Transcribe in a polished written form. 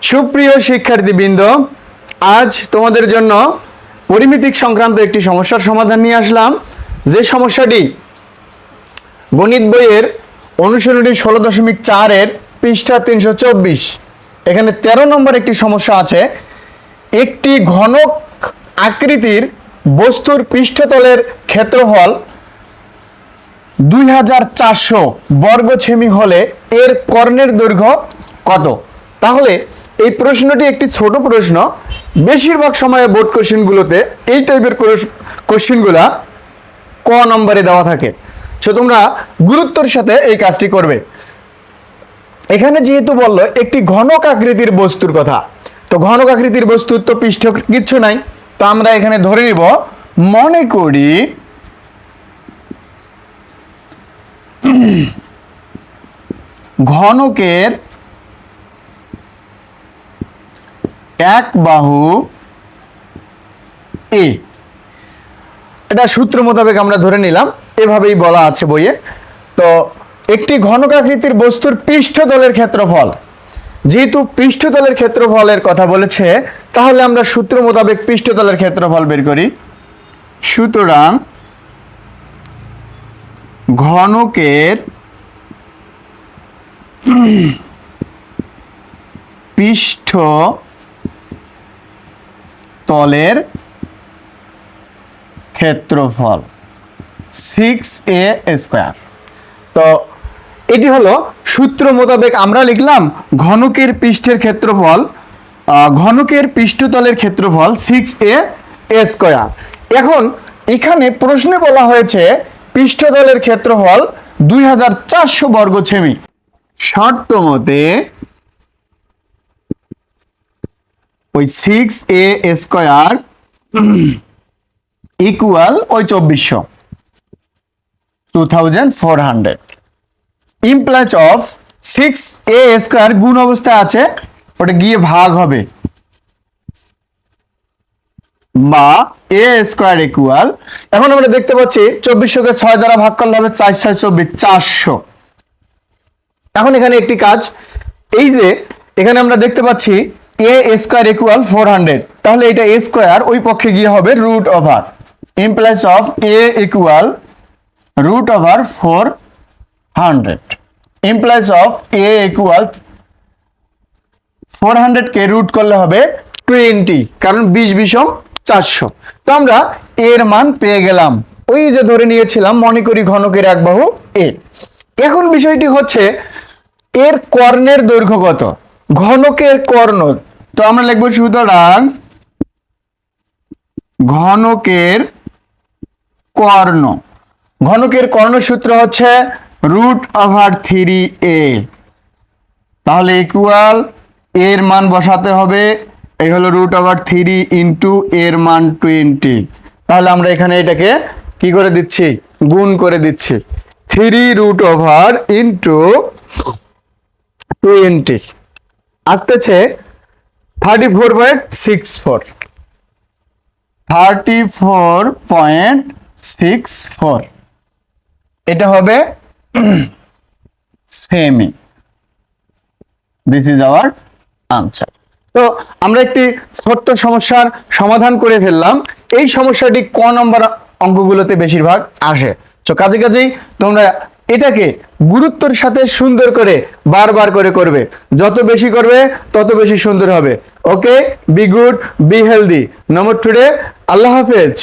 সুপ্রিয় শিক্ষার্থীবৃন্দ, আজ তোমাদের জন্য পরিমিতিক সংক্রান্ত একটি সমস্যার সমাধান নিয়ে আসলাম। যে সমস্যাটি গণিত বইয়ের অনুশীলনী 16.4 পৃষ্ঠা 324, এখানে 13 নম্বর একটি সমস্যা আছে। একটি ঘনক আকৃতির বস্তুর পৃষ্ঠতলের ক্ষেত্রফল 2400 বর্গ সেমি হলে এর কর্ণের দৈর্ঘ্য কত? তাহলে এই প্রশ্নটি একটি ছোট প্রশ্ন। বেশিরভাগ সময়ে বোর্ড কোশ্চেনগুলোতে এই টাইপের কোশ্চেনগুলা ক নম্বরে দেওয়া থাকে। সো তোমরা গুরুত্বের সাথে এই কাজটি করবে। এখানে যেহেতু বললো একটি ঘনক আকৃতির বস্তুর কথা, তো ঘনক আকৃতির বস্তুর তো পৃষ্ঠ কিচ্ছু নাই, তো আমরা এখানে ধরে নিব, মনে করি ঘনকের এক বাহু এ। এটা সূত্র মোতাবেক আমরা ধরে নিলাম, এভাবেই বলা আছে বইয়ে। তো একটি ঘনক আকৃতির বস্তুর পৃষ্ঠতলের ক্ষেত্রফল, যেহেতু পৃষ্ঠতলের ক্ষেত্রফলের কথা বলেছে, তাহলে আমরা সূত্র মোতাবেক পৃষ্ঠতলের ক্ষেত্রফল বের করি। সুতরাং ঘনকের পৃষ্ঠতলের ক্ষেত্রফল 6a স্কয়ার। তো এটি হলো সূত্র মোতাবেক আমরা লিখলাম ঘনকের পৃষ্ঠের ক্ষেত্রফল, ঘনকের পৃষ্ঠতলের ক্ষেত্রফল 6a স্কয়ার। এখন এখানে প্রশ্নে বলা হয়েছে পৃষ্ঠতলের ক্ষেত্রফল 2400 বর্গ সেমি। শর্ত মতে ওই 6a স্কয়ার ইকুয়াল ওই 2400 ইমপ্লাইজ অফ 6a স্কয়ার গুণ অবস্থায় আছে, ওটা গিয়ে ভাগ হবে, বা a স্কয়ার ইকুয়াল, এখন আমরা দেখতে পাচ্ছি 2400 কে 6 দ্বারা ভাগ করলে হবে 4 6 24 400। এখন এখানে একটি কাজ, এই যে এখানে আমরা দেখতে পাচ্ছি a স্কয়ার ইকুয়াল 400, তাহলে এটা a স্কয়ার ওই পক্ষে গিয়ে হবে root over, implies of a equal root over 400, implies of a equal 400 কে রুট করলে হবে 20, কারণ 20 বিষম 400। তো আমরা এর মান পেয়ে গেলাম, ওই যে ধরে নিয়েছিলাম, মনে করি ঘনকের এক বাহু এ। এখন বিষয়টি হচ্ছে এর কর্ণের দৈর্ঘ্য কত? ঘনকের কর্ণ, তো আমরা লিখব সুতরাং ঘনকের কর্ণ, ঘনকের কর্ণ সূত্র হচ্ছে রুট ওভার 3a, তাহলে ইকুয়াল এর মান বসাতে হবে, এই হলো রুট ওভার 3 ইন্টু এর মান 20, তাহলে আমরা এখানে এটাকে কি করে দিচ্ছি, গুণ করে দিচ্ছি, 3 রুট ওভার ইন্টু 20 আসতেছে 34.64, এটা হবে semi. This is our answer. তো আমরা একটি ছোট্ট সমস্যার সমাধান করে ফেললাম। এই সমস্যাটি ক নম্বর অঙ্কগুলোতে বেশিরভাগ আসে। তো কাজেই তোমরা এটাকে গুরুত্বের সাথে সুন্দর করে বারবার করে করবে, যত বেশি করবে তত বেশি সুন্দর হবে। Okay, be good, be healthy. Number today, আল্লাহ হাফেজ।